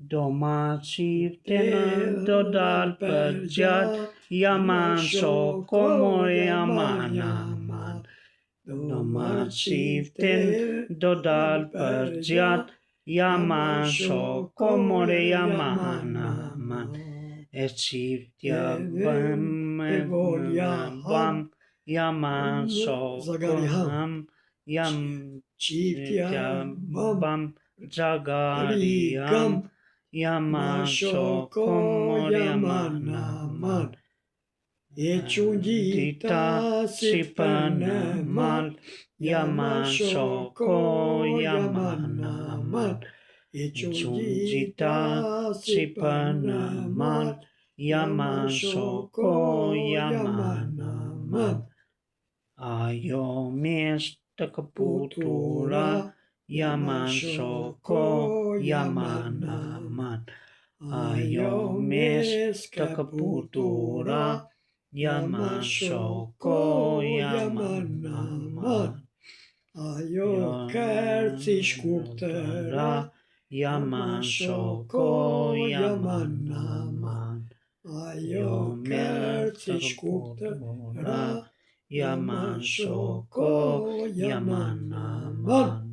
Do ma çiftin do dal për gjatë, jaman shoko mor jaman aman. Do ma çiftin do dal për gjatë, jaman shoko mor jaman aman. E çiftja bëm e volja bam, jaman shoko ham, jam çiftja bam, xhagari ham. Yaman shoko mor yaman aman. E qungjita si për në mal, yaman shoko yaman aman. E qungjita si për në mal, yaman shoko yaman aman. Ajo mjesht të këputura, yaman shoko yaman aman. Ajo mes të këputura, yaman shoko yaman aman. Ajo kërci shkurtëra, yaman shoko yaman aman. Ajo kërci shkurtëra, yaman shoko yaman aman.